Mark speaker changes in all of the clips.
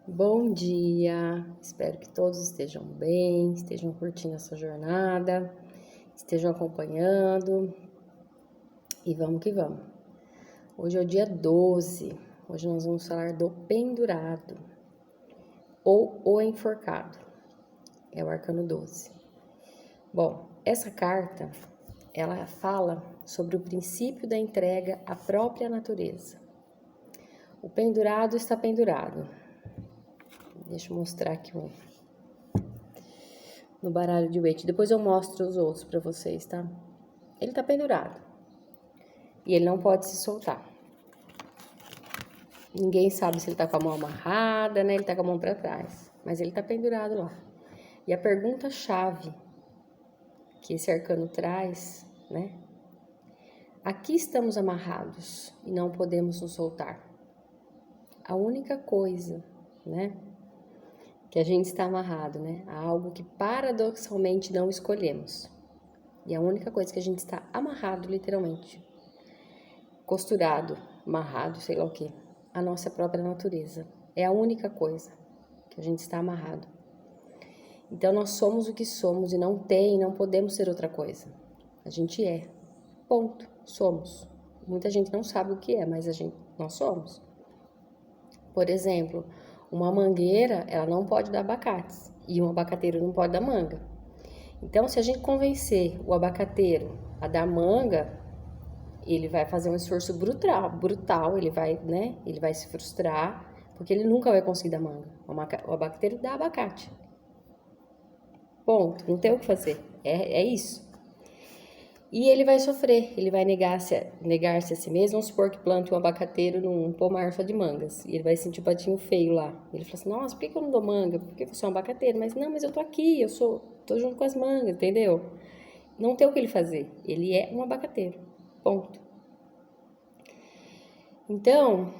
Speaker 1: Bom dia, espero que todos estejam bem, estejam curtindo essa jornada, estejam acompanhando e vamos que vamos. Hoje é o dia 12, hoje nós vamos falar do pendurado ou o enforcado, é o arcano 12. Bom, essa carta, ela fala sobre o princípio da entrega à própria natureza. O pendurado está pendurado. Deixa eu mostrar aqui no baralho de Waite. Depois eu mostro os outros pra vocês, tá? Ele tá pendurado. E ele não pode se soltar. Ninguém sabe se ele tá com a mão amarrada, né? Ele tá com a mão pra trás. Mas ele tá pendurado lá. E a pergunta-chave que esse arcano traz, né? Aqui estamos amarrados e não podemos nos soltar. A única coisa, né? Que a gente está amarrado, né? A algo que paradoxalmente não escolhemos. E a única coisa que a gente está amarrado, literalmente, costurado, amarrado, sei lá o que, a nossa própria natureza. É a única coisa que a gente está amarrado. Então nós somos o que somos e não podemos ser outra coisa. A gente é. Ponto. Somos. Muita gente não sabe o que é, mas nós somos. Por exemplo, uma mangueira, ela não pode dar abacates e um abacateiro não pode dar manga. Então, se a gente convencer o abacateiro a dar manga, ele vai fazer um esforço brutal, ele vai, né? Ele vai se frustrar, porque ele nunca vai conseguir dar manga. O abacateiro dá abacate. Ponto, não tem o que fazer. É isso. E ele vai sofrer, ele vai negar-se a si mesmo. Vamos supor que plante um abacateiro num pomar só de mangas. E ele vai sentir o patinho feio lá. Ele fala assim, nossa, por que eu não dou manga? Porque você é um abacateiro. Mas não, mas eu tô aqui, tô junto com as mangas, entendeu? Não tem o que ele fazer. Ele é um abacateiro. Ponto. Então,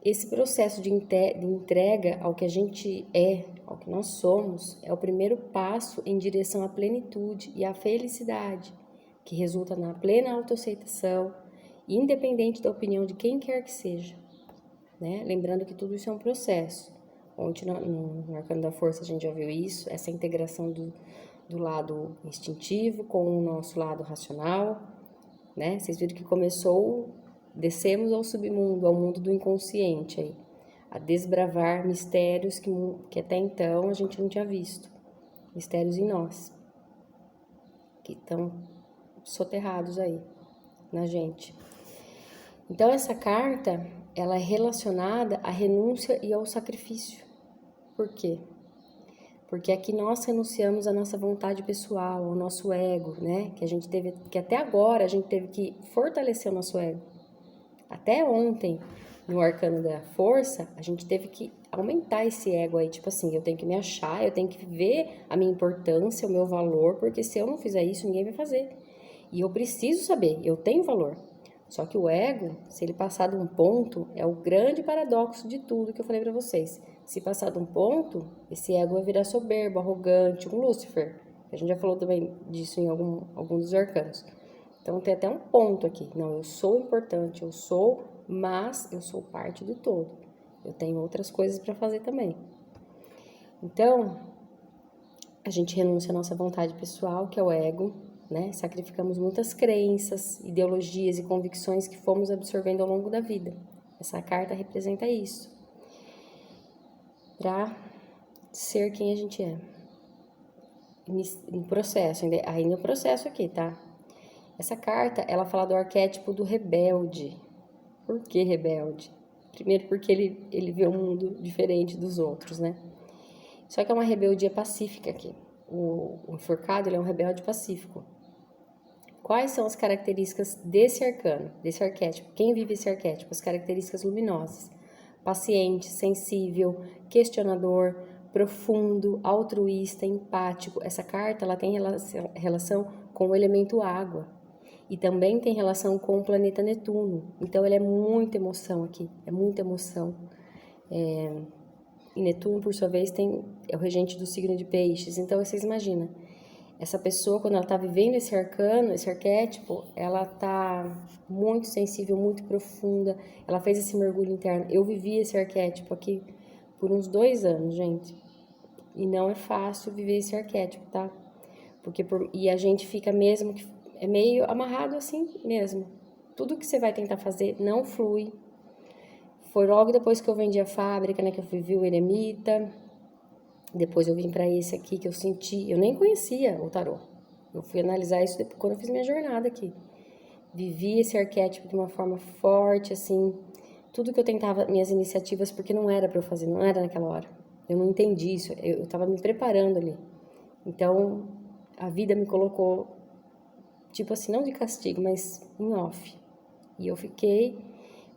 Speaker 1: esse processo de entrega ao que a gente é, ao que nós somos, é o primeiro passo em direção à plenitude e à felicidade, que resulta na plena autoaceitação, independente da opinião de quem quer que seja. Né? Lembrando que tudo isso é um processo. Ontem, no Arcano da Força, a gente já viu isso, essa integração do lado instintivo com o nosso lado racional. Né? Vocês viram que descemos ao submundo, ao mundo do inconsciente, aí, a desbravar mistérios que até então a gente não tinha visto. Mistérios em nós, que estão soterrados aí na gente. Então, essa carta, ela é relacionada à renúncia e ao sacrifício. Por quê? Porque aqui nós renunciamos à nossa vontade pessoal, ao nosso ego, né? Que até agora a gente teve que fortalecer o nosso ego. Até ontem, no Arcano da Força, a gente teve que aumentar esse ego aí, tipo assim, eu tenho que me achar, eu tenho que ver a minha importância, o meu valor, porque se eu não fizer isso, ninguém vai fazer. E eu preciso saber, eu tenho valor. Só que o ego, se ele passar de um ponto, é o grande paradoxo de tudo que eu falei pra vocês. Se passar de um ponto, esse ego vai virar soberbo, arrogante, um Lúcifer. A gente já falou também disso em algum dos arcanos. Então tem até um ponto aqui. Não, eu sou importante, mas eu sou parte do todo. Eu tenho outras coisas para fazer também. Então, a gente renuncia à nossa vontade pessoal, que é o ego, né? Sacrificamos muitas crenças, ideologias e convicções que fomos absorvendo ao longo da vida. Essa carta representa isso. Para ser quem a gente é. Em processo, ainda no processo aqui, tá? Essa carta, ela fala do arquétipo do rebelde. Por que rebelde? Primeiro porque ele vê um mundo diferente dos outros, né? Só que é uma rebeldia pacífica aqui. O enforcado, ele é um rebelde pacífico. Quais são as características desse arcano, desse arquétipo? Quem vive esse arquétipo? As características luminosas. Paciente, sensível, questionador, profundo, altruísta, empático. Essa carta, ela tem relação com o elemento água. E também tem relação com o planeta Netuno. Então, ele é muita emoção aqui. É muita emoção. E Netuno, por sua vez, é o regente do signo de Peixes. Então, vocês imaginam. Essa pessoa, quando ela tá vivendo esse arcano, esse arquétipo, ela tá muito sensível, muito profunda. Ela fez esse mergulho interno. Eu vivi esse arquétipo aqui por uns 2 anos, gente. E não é fácil viver esse arquétipo, tá? E a gente fica mesmo, é meio amarrado assim mesmo. Tudo que você vai tentar fazer não flui. Foi logo depois que eu vendi a fábrica, né, que eu vivi o eremita. Depois eu vim para esse aqui que eu senti, eu nem conhecia o tarô. Eu fui analisar isso depois, quando eu fiz minha jornada aqui. Vivi esse arquétipo de uma forma forte, assim, tudo que eu tentava, minhas iniciativas, porque não era para eu fazer, não era naquela hora. Eu não entendi isso, eu tava me preparando ali. Então, a vida me colocou, tipo assim, não de castigo, mas em off. E eu fiquei,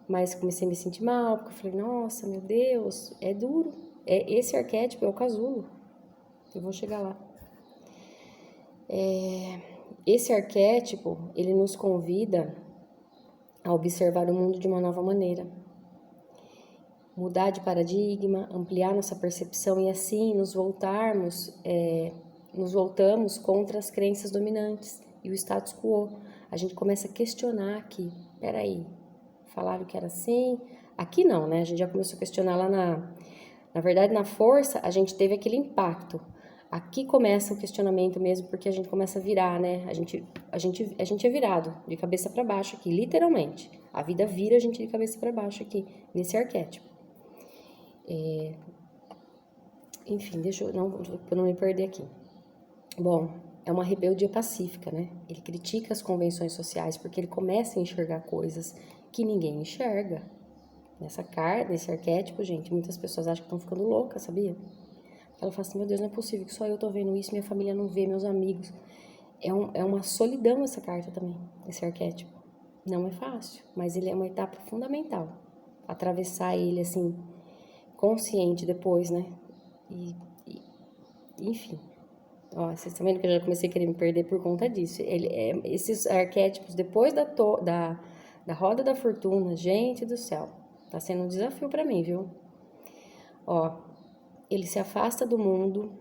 Speaker 1: mas comecei a me sentir mal, porque eu falei, nossa, meu Deus, é duro. Esse arquétipo é o casulo. Eu vou chegar lá. Esse arquétipo, ele nos convida a observar o mundo de uma nova maneira. Mudar de paradigma, ampliar nossa percepção e assim nos voltamos contra as crenças dominantes e o status quo. A gente começa a questionar aqui, peraí, falaram que era assim, aqui não, né? A gente já começou a questionar lá na verdade, na força, a gente teve aquele impacto. Aqui começa o questionamento mesmo, porque a gente começa a virar, né? A gente é virado de cabeça para baixo aqui, literalmente. A vida vira a gente de cabeça para baixo aqui, nesse arquétipo. Enfim, pra não me perder aqui. Bom, é uma rebeldia pacífica, né? Ele critica as convenções sociais porque ele começa a enxergar coisas que ninguém enxerga. Nesse arquétipo, gente, muitas pessoas acham que estão ficando loucas, sabia? Ela fala assim, meu Deus, não é possível que só eu tô vendo isso, minha família não vê, meus amigos. É uma solidão essa carta também, esse arquétipo. Não é fácil, mas ele é uma etapa fundamental. Atravessar ele, assim, consciente depois, né? Enfim. Ó, vocês estão vendo que eu já comecei a querer me perder por conta disso. Esses arquétipos, depois da roda da fortuna, gente do céu, tá sendo um desafio pra mim, viu? Ó, ele se afasta do mundo,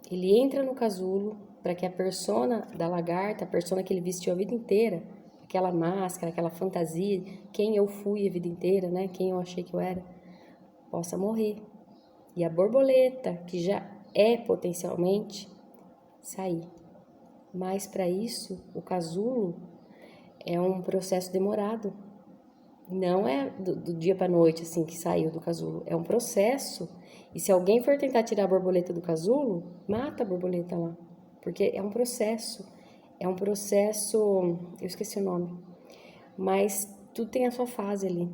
Speaker 1: ele entra no casulo para que a persona da lagarta, a persona que ele vestiu a vida inteira, aquela máscara, aquela fantasia, quem eu fui a vida inteira, né? Quem eu achei que eu era, possa morrer. E a borboleta, que já é potencialmente, sair. Mas para isso, o casulo é um processo demorado. Não é do dia para noite assim que saiu do casulo, é um processo. E se alguém for tentar tirar a borboleta do casulo, mata a borboleta lá, porque é um processo. É um processo, eu esqueci o nome, mas tudo tem a sua fase ali.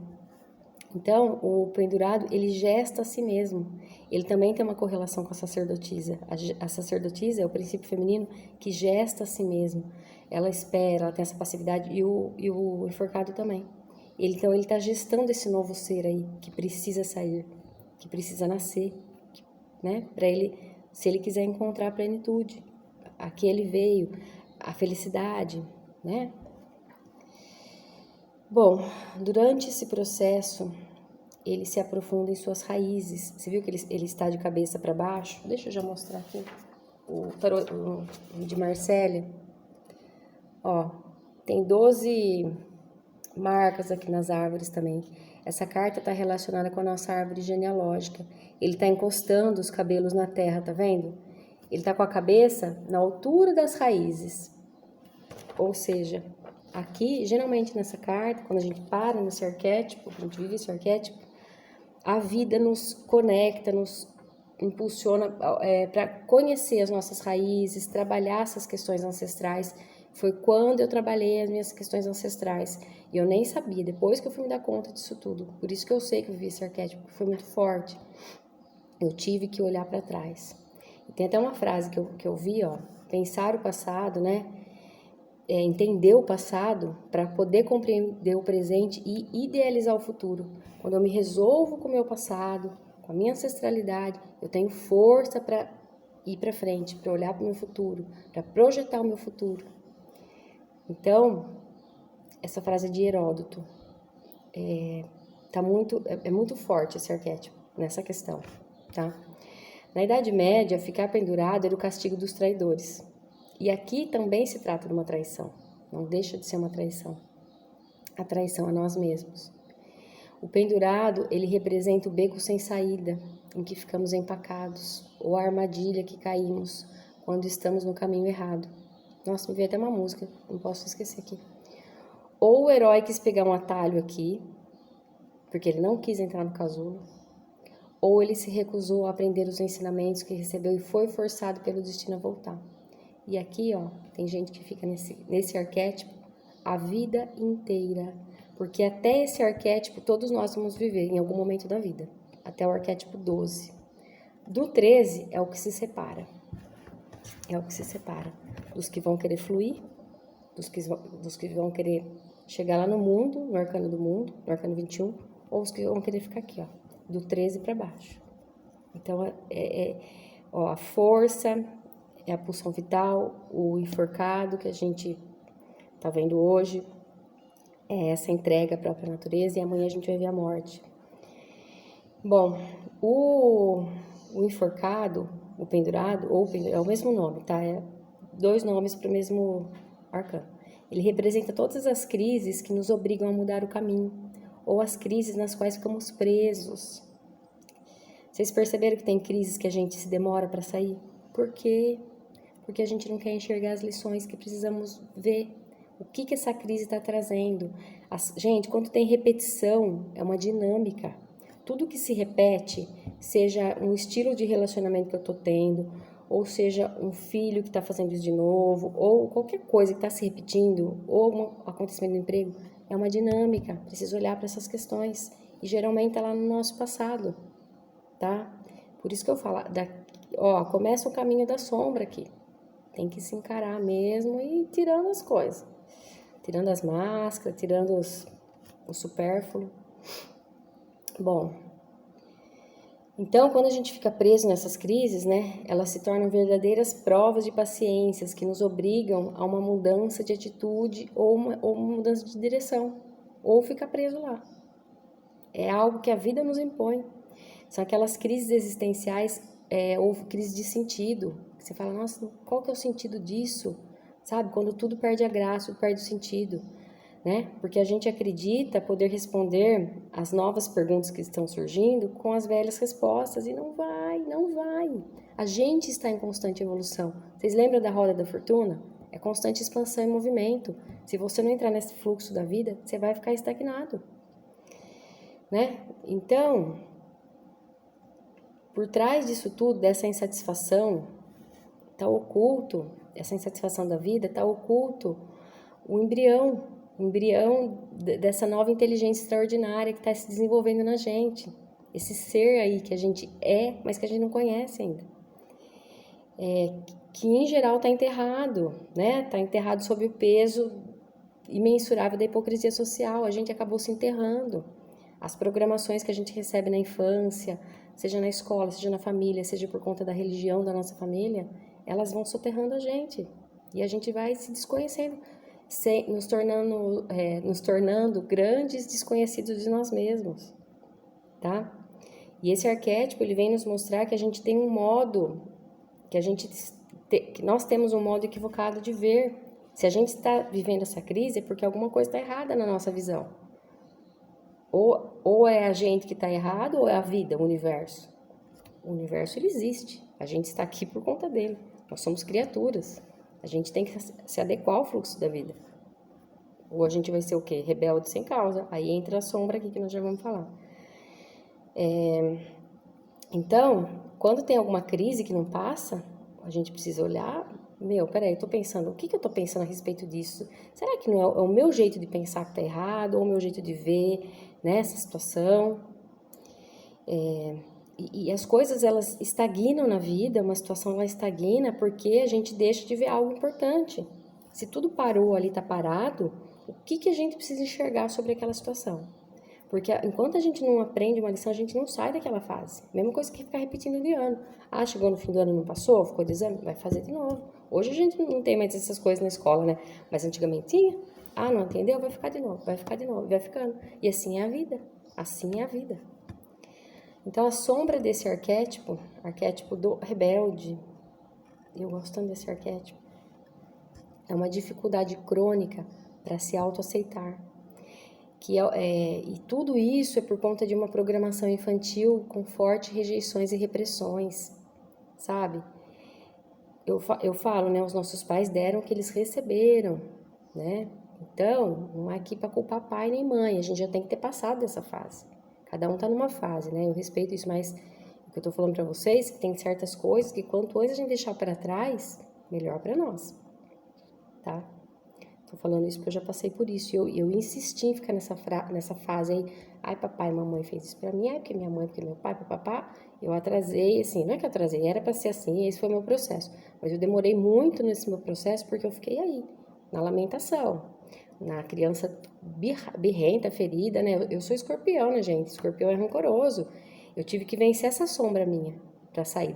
Speaker 1: Então, o pendurado, ele gesta a si mesmo. Ele também tem uma correlação com a sacerdotisa. A sacerdotisa é o princípio feminino que gesta a si mesmo. Ela espera, ela tem essa passividade, e o enforcado também. Então, ele está gestando esse novo ser aí, que precisa sair, que precisa nascer, né? Para ele, se ele quiser encontrar a plenitude, a que ele veio, a felicidade, né? Bom, durante esse processo, ele se aprofunda em suas raízes. Você viu que ele está de cabeça para baixo? Deixa eu já mostrar aqui o tarô de Marcélia. Ó, tem 12 marcas aqui nas árvores também. Essa carta está relacionada com a nossa árvore genealógica. Ele está encostando os cabelos na terra, tá vendo? Ele está com a cabeça na altura das raízes. Ou seja, aqui, geralmente nessa carta, quando a gente para nesse arquétipo, a gente vive esse arquétipo, a vida nos conecta, nos impulsiona para conhecer as nossas raízes, trabalhar essas questões ancestrais. Foi quando eu trabalhei as minhas questões ancestrais. E eu nem sabia, depois que eu fui me dar conta disso tudo. Por isso que eu sei que eu vivi esse arquétipo, foi muito forte. Eu tive que olhar para trás. E tem até uma frase que eu vi, ó, pensar o passado, né? Entender o passado para poder compreender o presente e idealizar o futuro. Quando eu me resolvo com o meu passado, com a minha ancestralidade, eu tenho força para ir para frente, para olhar para o meu futuro, para projetar o meu futuro. Então, essa frase é de Heródoto. É muito forte esse arquétipo nessa questão, tá? Na Idade Média, ficar pendurado era o castigo dos traidores. E aqui também se trata de uma traição. Não deixa de ser uma traição. A traição a nós mesmos. O pendurado, ele representa o beco sem saída, em que ficamos empacados, ou a armadilha que caímos quando estamos no caminho errado. Nossa, me veio até uma música, não posso esquecer aqui. Ou o herói quis pegar um atalho aqui, porque ele não quis entrar no casulo, ou ele se recusou a aprender os ensinamentos que recebeu e foi forçado pelo destino a voltar. E aqui, ó, tem gente que fica nesse arquétipo a vida inteira, porque até esse arquétipo todos nós vamos viver em algum momento da vida, até o arquétipo 12. Do 13 é o que se separa. É o que se separa dos que vão querer fluir, dos que vão querer chegar lá no mundo, no arcano do mundo, no arcano 21, ou os que vão querer ficar aqui, ó, do 13 para baixo. Então, ó, a força, é a pulsão vital, o enforcado que a gente tá vendo hoje, é essa entrega à própria natureza, e amanhã a gente vai ver a morte. Bom, o enforcado, o pendurado, é o mesmo nome, tá? É 2 nomes para o mesmo arcano. Ele representa todas as crises que nos obrigam a mudar o caminho, ou as crises nas quais ficamos presos. Vocês perceberam que tem crises que a gente se demora para sair? Por quê? Porque a gente não quer enxergar as lições que precisamos ver. O que essa crise está trazendo? Gente, quando tem repetição, é uma dinâmica. Tudo que se repete, seja um estilo de relacionamento que eu estou tendo, ou seja um filho que está fazendo isso de novo, ou qualquer coisa que está se repetindo, ou um acontecimento do emprego, é uma dinâmica. Preciso olhar para essas questões. E geralmente está lá no nosso passado, tá? Por isso que eu falo, ó, começa o caminho da sombra aqui. Tem que se encarar mesmo e ir tirando as coisas. Tirando as máscaras, tirando o supérfluo. Bom, então quando a gente fica preso nessas crises, né, elas se tornam verdadeiras provas de paciências que nos obrigam a uma mudança de atitude ou uma mudança de direção, ou ficar preso lá. É algo que a vida nos impõe. São aquelas crises existenciais, ou crise de sentido. Você fala, nossa, qual que é o sentido disso? Sabe, quando tudo perde a graça, tudo perde o sentido, né? Porque a gente acredita poder responder as novas perguntas que estão surgindo com as velhas respostas, e não vai, não vai. A gente está em constante evolução. Vocês lembram da roda da fortuna? É constante expansão e movimento. Se você não entrar nesse fluxo da vida, você vai ficar estagnado, né? Então, por trás disso tudo, dessa insatisfação, está oculto, essa insatisfação da vida, está oculto o embrião dessa nova inteligência extraordinária que está se desenvolvendo na gente. Esse ser aí que a gente é, mas que a gente não conhece ainda. Que em geral está enterrado, né? Está enterrado sob o peso imensurável da hipocrisia social. A gente acabou se enterrando. As programações que a gente recebe na infância, seja na escola, seja na família, seja por conta da religião da nossa família, elas vão soterrando a gente. E a gente vai se desconhecendo, nos tornando grandes desconhecidos de nós mesmos, tá? E esse arquétipo, ele vem nos mostrar que a gente tem um modo, que nós temos um modo equivocado de ver. Se a gente está vivendo essa crise, é porque alguma coisa está errada na nossa visão. Ou é a gente que está errado, ou é a vida, o universo. O universo, ele existe. A gente está aqui por conta dele. Nós somos criaturas. A gente tem que se adequar ao fluxo da vida. Ou a gente vai ser o quê? Rebelde sem causa. Aí entra a sombra aqui que nós já vamos falar. Então, quando tem alguma crise que não passa, a gente precisa olhar. Peraí, eu tô pensando, o que eu tô pensando a respeito disso? Será que não é o meu jeito de pensar que tá errado, ou o meu jeito de ver, né, essa situação? E as coisas, elas estagnam na vida, uma situação ela estagna porque a gente deixa de ver algo importante. Se tudo parou ali, tá parado, o que a gente precisa enxergar sobre aquela situação? Porque enquanto a gente não aprende uma lição, a gente não sai daquela fase. Mesma coisa que ficar repetindo de ano. Ah, chegou no fim do ano e não passou, ficou de exame, vai fazer de novo. Hoje a gente não tem mais essas coisas na escola, né? Mas antigamente tinha. Ah, não entendeu? Vai ficar de novo, vai ficar de novo, vai ficando. E assim é a vida. Assim é a vida. Então, a sombra desse arquétipo do rebelde, eu gosto tanto desse arquétipo, é uma dificuldade crônica para se autoaceitar. E tudo isso é por conta de uma programação infantil com fortes rejeições e repressões, sabe? Eu falo, né? Os nossos pais deram o que eles receberam, né? Então, não é aqui para culpar pai nem mãe, a gente já tem que ter passado dessa fase. Cada um tá numa fase, né? Eu respeito isso, mas o que eu tô falando para vocês, que tem certas coisas que quanto antes a gente deixar para trás, melhor para nós, tá? Tô falando isso porque eu já passei por isso. E eu insisti em ficar nessa fase aí. Ai, papai e mamãe fez isso pra mim. Ai, porque minha mãe, porque meu pai, papapá. Eu atrasei, assim, não é que eu atrasei, era pra ser assim, esse foi o meu processo. Mas eu demorei muito nesse meu processo porque eu fiquei aí, na lamentação, na criança birrenta, ferida, né? Eu sou escorpião, né, gente? Escorpião é rancoroso. Eu tive que vencer essa sombra minha pra sair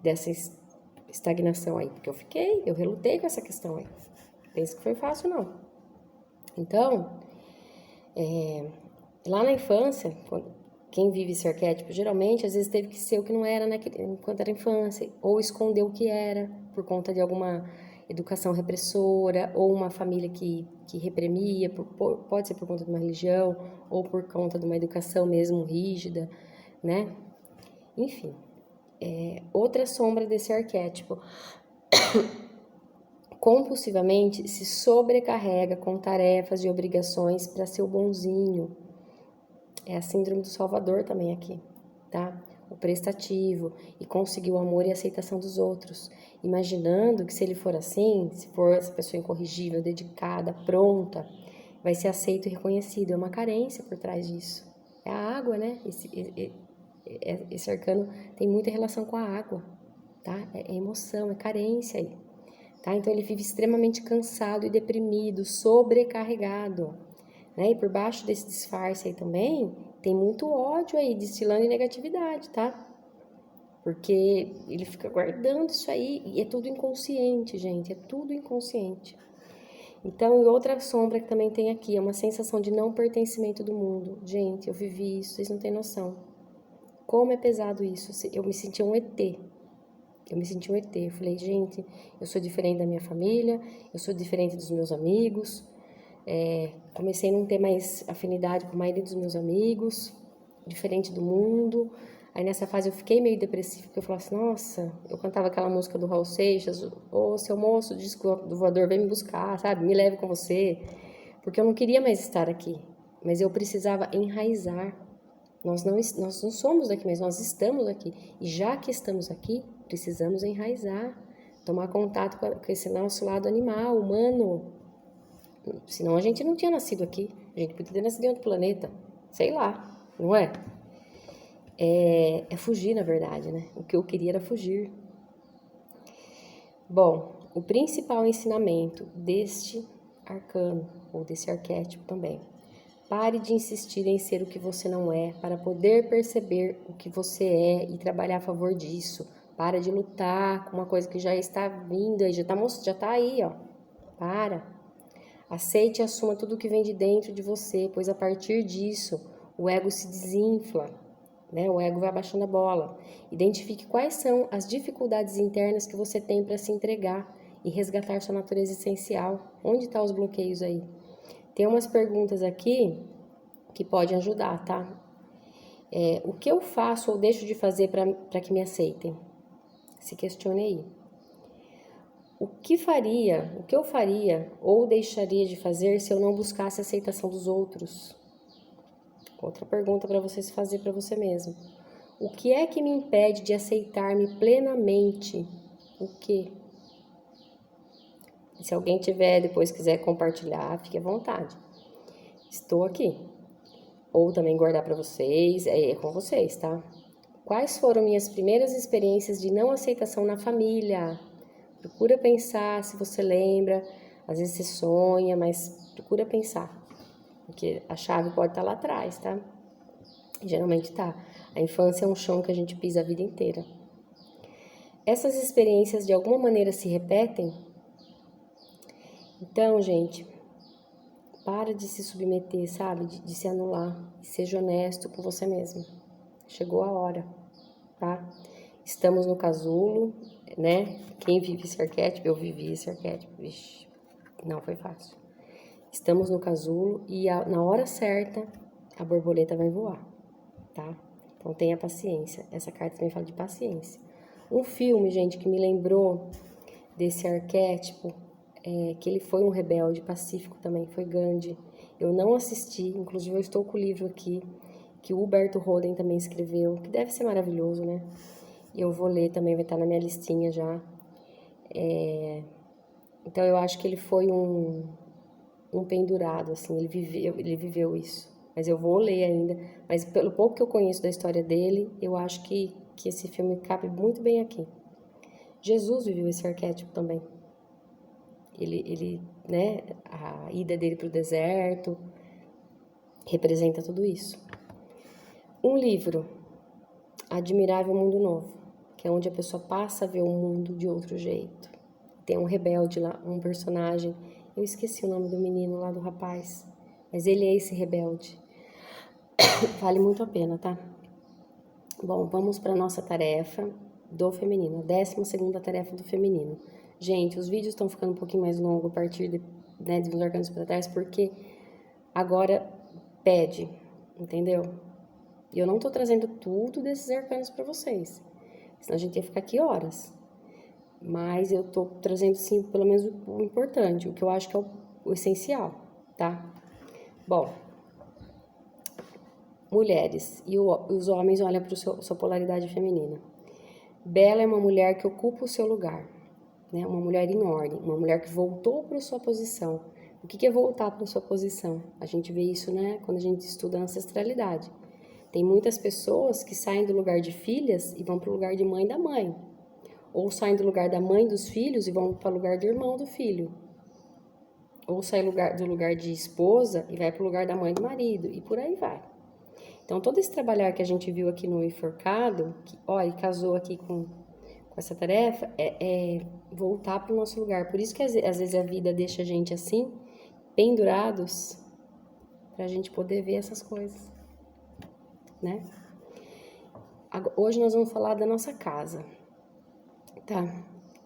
Speaker 1: dessa estagnação aí. Porque eu relutei com essa questão aí. Penso que foi fácil, não. Então, lá na infância, quem vive esse arquétipo, geralmente, às vezes teve que ser o que não era enquanto era infância, ou escondeu o que era, por conta de alguma educação repressora, ou uma família que reprimia, pode ser por conta de uma religião, ou por conta de uma educação mesmo rígida, né? Enfim, outra sombra desse arquétipo. Compulsivamente se sobrecarrega com tarefas e obrigações para ser o bonzinho. É a síndrome do Salvador também aqui, tá? O prestativo e conseguir o amor e a aceitação dos outros, imaginando que se ele for assim, se for essa pessoa incorrigível, dedicada, pronta, vai ser aceito e reconhecido. É uma carência por trás disso. É a água, né? Esse arcano tem muita relação com a água, tá? É emoção, é carência aí. Tá? Então ele vive extremamente cansado e deprimido, sobrecarregado, né? E por baixo desse disfarce aí também tem muito ódio aí, destilando em negatividade, tá? Porque ele fica guardando isso aí e é tudo inconsciente, gente, é tudo inconsciente. Então, e outra sombra que também tem aqui é uma sensação de não pertencimento do mundo. Gente, eu vivi isso, vocês não têm noção. Como é pesado isso. Eu me sentia um ET. Eu me senti um ET. Eu falei, gente, eu sou diferente da minha família, eu sou diferente dos meus amigos. Comecei a não ter mais afinidade com a maioria dos meus amigos, diferente do mundo. Aí nessa fase eu fiquei meio depressiva, porque eu falava assim, nossa, eu cantava aquela música do Raul Seixas, ô seu moço, disco do voador, vem me buscar, sabe? Me leve com você. Porque eu não queria mais estar aqui, mas eu precisava enraizar. Nós não somos daqui, mas nós estamos aqui. E já que estamos aqui, precisamos enraizar, tomar contato com esse nosso lado animal, humano. Senão a gente não tinha nascido aqui. A gente podia ter nascido em outro planeta. Sei lá, não é? É fugir, na verdade, né? O que eu queria era fugir. Bom, o principal ensinamento deste arcano, ou desse arquétipo também. Pare de insistir em ser o que você não é, para poder perceber o que você é e trabalhar a favor disso. Para de lutar com uma coisa que já está vindo aí, já tá aí, ó. Para. Aceite e assuma tudo que vem de dentro de você, pois a partir disso o ego se desinfla, né? O ego vai abaixando a bola. Identifique quais são as dificuldades internas que você tem para se entregar e resgatar sua natureza essencial. Onde estão os bloqueios aí? Tem umas perguntas aqui que podem ajudar, tá? O que eu faço ou deixo de fazer para que me aceitem? Se questione aí. O que eu faria ou deixaria de fazer se eu não buscasse a aceitação dos outros? Outra pergunta para você se fazer para você mesmo. O que é que me impede de aceitar-me plenamente? O que? Se alguém tiver, depois quiser compartilhar, fique à vontade. Estou aqui. Ou também guardar para vocês, é com vocês, tá? Quais foram minhas primeiras experiências de não aceitação na família? Procura pensar se você lembra, às vezes você sonha, mas procura pensar, porque a chave pode estar lá atrás, tá? Geralmente tá. A infância é um chão que a gente pisa a vida inteira. Essas experiências de alguma maneira se repetem? Então, gente, para de se submeter, sabe? De se anular. Seja honesto com você mesmo. Chegou a hora, tá? Estamos no casulo. né? Quem vive esse arquétipo, eu vivi esse arquétipo, vixe, não foi fácil. Estamos no casulo e na hora certa a borboleta vai voar, tá? Então tenha paciência. Essa carta também fala de paciência. Um filme, gente, que me lembrou desse arquétipo, que ele foi um rebelde pacífico também, foi Gandhi. Eu não assisti, inclusive eu estou com o livro aqui, que o Huberto Roden também escreveu, que deve ser maravilhoso, né? Eu vou ler também, vai estar na minha listinha já. Então eu acho que ele foi um pendurado, assim, ele viveu isso. Mas eu vou ler ainda. Mas pelo pouco que eu conheço da história dele, eu acho que esse filme cabe muito bem aqui. Jesus viveu esse arquétipo também. Ele, né, a ida dele para o deserto representa tudo isso. Um livro, Admirável Mundo Novo, que é onde a pessoa passa a ver o mundo de outro jeito. Tem um rebelde lá, um personagem, eu esqueci o nome do menino lá, do rapaz, mas ele é esse rebelde. Vale muito a pena, tá? Bom, vamos para nossa tarefa do feminino, a 12ª tarefa do feminino. Gente, os vídeos estão ficando um pouquinho mais longos a partir dos arcanos para trás, porque agora pede, entendeu? E eu não tô trazendo tudo desses arcanos para vocês, senão a gente ia ficar aqui horas. Mas eu tô trazendo, sim, pelo menos o importante, o que eu acho que é o essencial, tá? Bom, mulheres e os homens olham para sua polaridade feminina. Bela é uma mulher que ocupa o seu lugar, né? Uma mulher em ordem, uma mulher que voltou para sua posição. O que é voltar para sua posição? A gente vê isso, né, quando a gente estuda a ancestralidade. Tem muitas pessoas que saem do lugar de filhas e vão para o lugar de mãe da mãe. Ou saem do lugar da mãe dos filhos e vão para o lugar do irmão do filho. Ou saem do lugar de esposa e vai para o lugar da mãe do marido. E por aí vai. Então, todo esse trabalhar que a gente viu aqui no Enforcado, que, ó, e casou aqui com essa tarefa, é voltar para o nosso lugar. Por isso que às vezes a vida deixa a gente assim, pendurados, para a gente poder ver essas coisas, né? Hoje nós vamos falar da nossa casa, tá?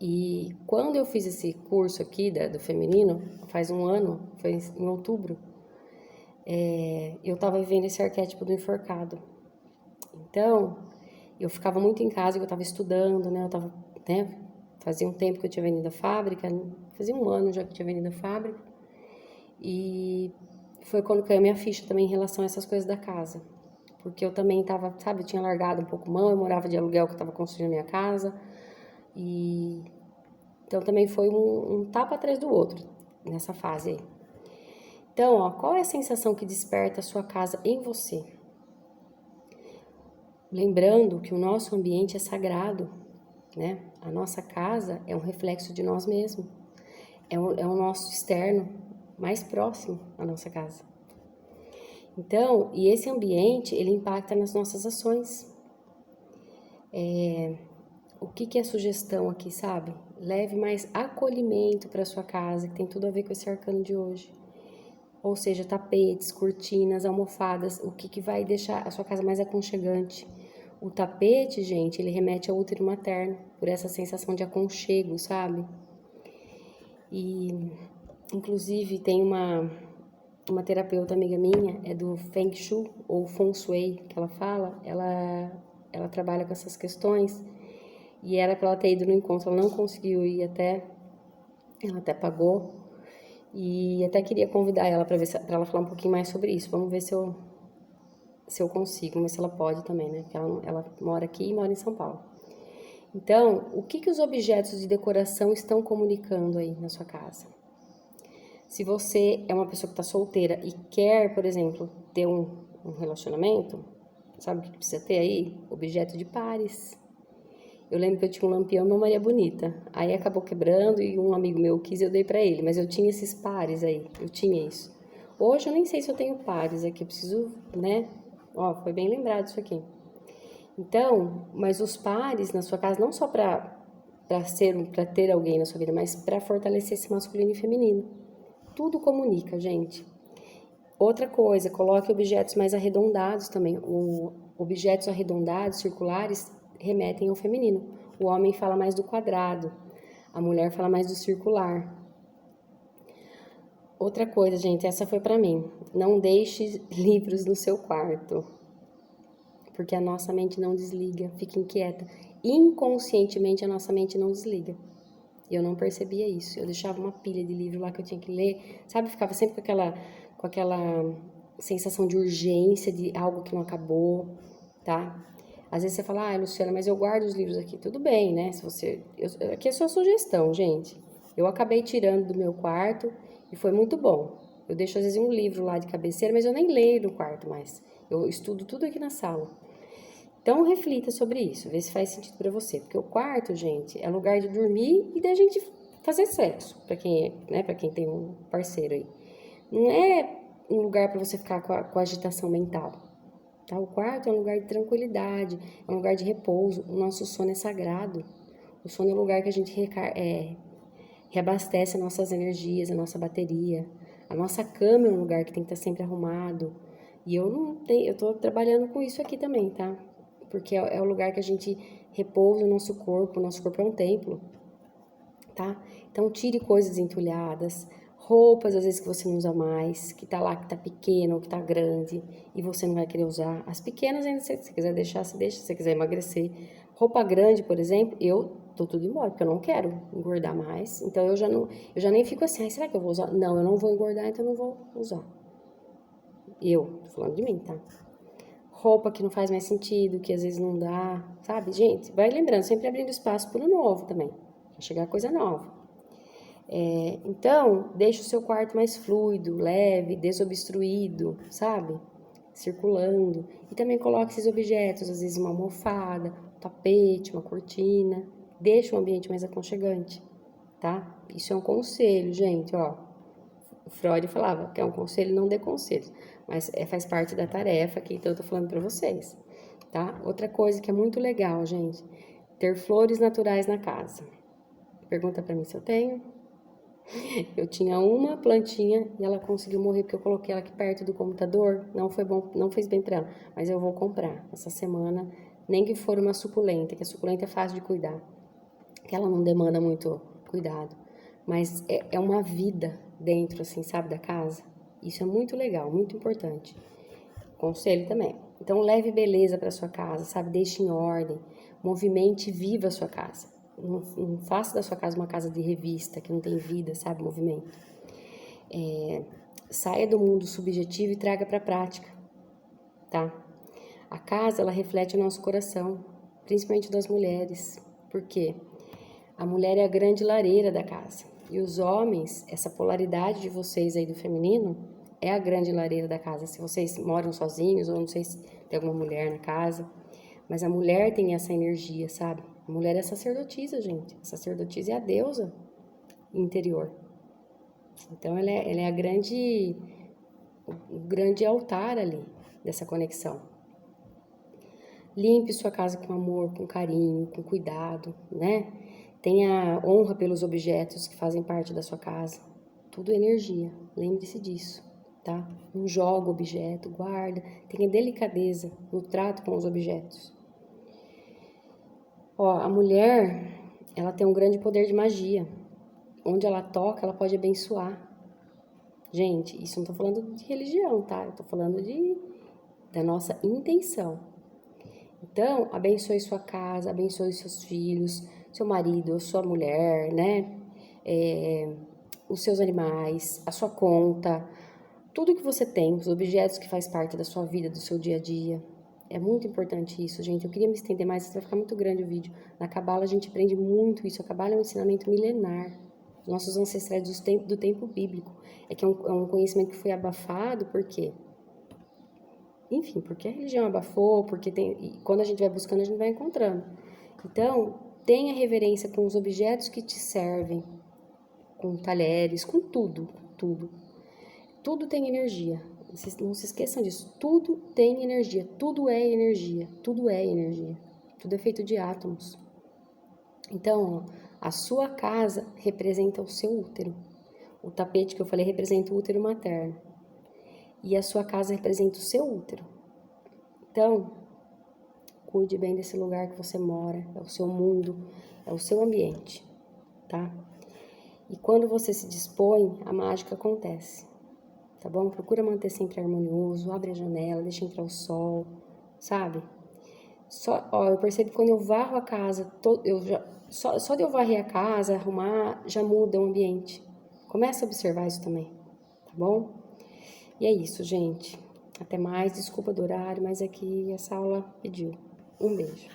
Speaker 1: E quando eu fiz esse curso aqui do feminino, faz um ano, foi em outubro, eu estava vivendo esse arquétipo do enforcado. Então, eu ficava muito em casa, eu estava estudando, né? Eu estava, né? Fazia um tempo que eu tinha vendido a fábrica, fazia um ano já que eu tinha vendido a fábrica. E foi quando caiu a minha ficha também em relação a essas coisas da casa. Porque eu também estava, sabe, eu tinha largado um pouco mão, eu morava de aluguel que eu estava construindo a minha casa. E então também foi um tapa atrás do outro nessa fase aí. Então, ó, qual é a sensação que desperta a sua casa em você? Lembrando que o nosso ambiente é sagrado, né? A nossa casa é um reflexo de nós mesmos. É o nosso externo mais próximo à nossa casa. Então, e esse ambiente, ele impacta nas nossas ações. O que é a sugestão aqui, sabe? Leve mais acolhimento para sua casa, que tem tudo a ver com esse arcano de hoje. Ou seja, tapetes, cortinas, almofadas, o que vai deixar a sua casa mais aconchegante. O tapete, gente, ele remete ao útero materno, por essa sensação de aconchego, sabe? E, inclusive, tem uma terapeuta amiga minha, é do Feng Shui, ou Feng Shui, que ela fala, ela trabalha com essas questões, e era para ela ter ido no encontro, ela não conseguiu ir ela até pagou, e até queria convidar ela para ela falar um pouquinho mais sobre isso. Vamos ver se eu consigo, mas se ela pode também, né? Porque ela mora aqui e mora em São Paulo. Então, o que os objetos de decoração estão comunicando aí na sua casa? Se você é uma pessoa que está solteira e quer, por exemplo, ter um relacionamento, sabe o que precisa ter aí? Objeto de pares. Eu lembro que eu tinha um lampião da Maria Bonita, aí acabou quebrando e um amigo meu quis e eu dei pra ele, mas eu tinha esses pares aí, eu tinha isso. Hoje eu nem sei se eu tenho pares aqui, eu preciso, né? Ó, foi bem lembrado isso aqui. Então, mas os pares na sua casa não só para ter alguém na sua vida, mas para fortalecer esse masculino e feminino. Tudo comunica, gente. Outra coisa, coloque objetos mais arredondados também. Objetos arredondados, circulares, remetem ao feminino. O homem fala mais do quadrado, a mulher fala mais do circular. Outra coisa, gente, essa foi pra mim. Não deixe livros no seu quarto, porque a nossa mente não desliga, fica inquieta. Inconscientemente a nossa mente não desliga. Eu não percebia isso. Eu deixava uma pilha de livro lá que eu tinha que ler, sabe? Ficava sempre com aquela sensação de urgência de algo que não acabou, tá? Às vezes você fala, Luciana, mas eu guardo os livros aqui. Tudo bem, né? Se você, aqui é só sugestão, gente. Eu acabei tirando do meu quarto e foi muito bom. Eu deixo às vezes um livro lá de cabeceira, mas eu nem leio no quarto mais. Eu estudo tudo aqui na sala. Então, reflita sobre isso, vê se faz sentido para você. Porque o quarto, gente, é lugar de dormir e da gente fazer sexo, para quem, né, para quem tem um parceiro aí. Não é um lugar para você ficar com a agitação mental. Tá? O quarto é um lugar de tranquilidade, é um lugar de repouso. O nosso sono é sagrado. O sono é um lugar que a gente reabastece as nossas energias, a nossa bateria. A nossa cama é um lugar que tem que estar sempre arrumado. E eu tô trabalhando com isso aqui também, tá? Porque é o lugar que a gente repousa o nosso corpo é um templo, tá? Então tire coisas entulhadas, roupas às vezes que você não usa mais, que tá lá, que tá pequena ou que tá grande e você não vai querer usar. As pequenas ainda, se você quiser deixar, se deixa, se você quiser emagrecer. Roupa grande, por exemplo, eu tô tudo embora, porque eu não quero engordar mais. Então eu já nem fico assim, será que eu vou usar? Não, eu não vou engordar, então eu não vou usar. Tô falando de mim, tá? Roupa que não faz mais sentido, que às vezes não dá, sabe? Gente, vai lembrando, sempre abrindo espaço para o novo também, pra chegar coisa nova. Então, deixa o seu quarto mais fluido, leve, desobstruído, sabe? Circulando. E também coloque esses objetos, às vezes uma almofada, um tapete, uma cortina. Deixa o ambiente mais aconchegante, tá? Isso é um conselho, gente, ó. O Freud falava que é um conselho, não dê conselhos, mas faz parte da tarefa aqui, então eu tô falando para vocês, tá? Outra coisa que é muito legal, gente, ter flores naturais na casa. Pergunta para mim se eu tenho. Eu tinha uma plantinha e ela conseguiu morrer porque eu coloquei ela aqui perto do computador. Não foi bom, não fez bem para ela, mas eu vou comprar essa semana, nem que for uma suculenta, que a suculenta é fácil de cuidar, que ela não demanda muito cuidado, mas é uma vida dentro, assim, sabe, da casa. Isso é muito legal, muito importante. Conselho também. Então, leve beleza para sua casa, sabe? Deixe em ordem, movimente e viva a sua casa. Não faça da sua casa uma casa de revista, que não tem vida, sabe? Movimento. Saia do mundo subjetivo e traga para a prática, tá? A casa, ela reflete o nosso coração, principalmente das mulheres. Por quê? A mulher é a grande lareira da casa. E os homens, essa polaridade de vocês aí do feminino, é a grande lareira da casa. Se vocês moram sozinhos, ou não sei se tem alguma mulher na casa, mas a mulher tem essa energia, sabe? A mulher é sacerdotisa, gente. A sacerdotisa é a deusa interior. Então ela é o grande altar ali dessa conexão. Limpe sua casa com amor, com carinho, com cuidado, né? Tenha honra pelos objetos que fazem parte da sua casa. Tudo é energia, lembre-se disso, tá? Não joga objeto, guarda. Tenha delicadeza no trato com os objetos. Ó, a mulher, ela tem um grande poder de magia. Onde ela toca, ela pode abençoar. Gente, isso não tô falando de religião, tá? Eu tô falando da nossa intenção. Então, abençoe sua casa, abençoe seus filhos, seu marido, sua mulher, né? Os seus animais, a sua conta, tudo que você tem, os objetos que faz parte da sua vida, do seu dia a dia. É muito importante isso, gente. Eu queria me estender mais, vai ficar muito grande o vídeo. Na Cabala a gente aprende muito isso. A Cabala é um ensinamento milenar. Os nossos ancestrais do tempo bíblico. É que é um conhecimento que foi abafado, por quê? Enfim, porque a religião abafou, porque e quando a gente vai buscando, a gente vai encontrando. Então, tenha reverência com os objetos que te servem, com talheres, com tudo, tudo. Tudo tem energia. Não se esqueçam disso. Tudo tem energia. Tudo é energia. Tudo é energia. Tudo é feito de átomos. Então, a sua casa representa o seu útero. O tapete que eu falei representa o útero materno. E a sua casa representa o seu útero. Então, cuide bem desse lugar que você mora, é o seu mundo, é o seu ambiente, tá? E quando você se dispõe, a mágica acontece, tá bom? Procura manter sempre harmonioso, abre a janela, deixa entrar o sol, sabe? Eu percebo que quando eu varro a casa, só de eu varrer a casa, arrumar, já muda o ambiente. Começa a observar isso também, tá bom? E é isso, gente. Até mais, desculpa do horário, mas é que essa aula pediu. Um beijo.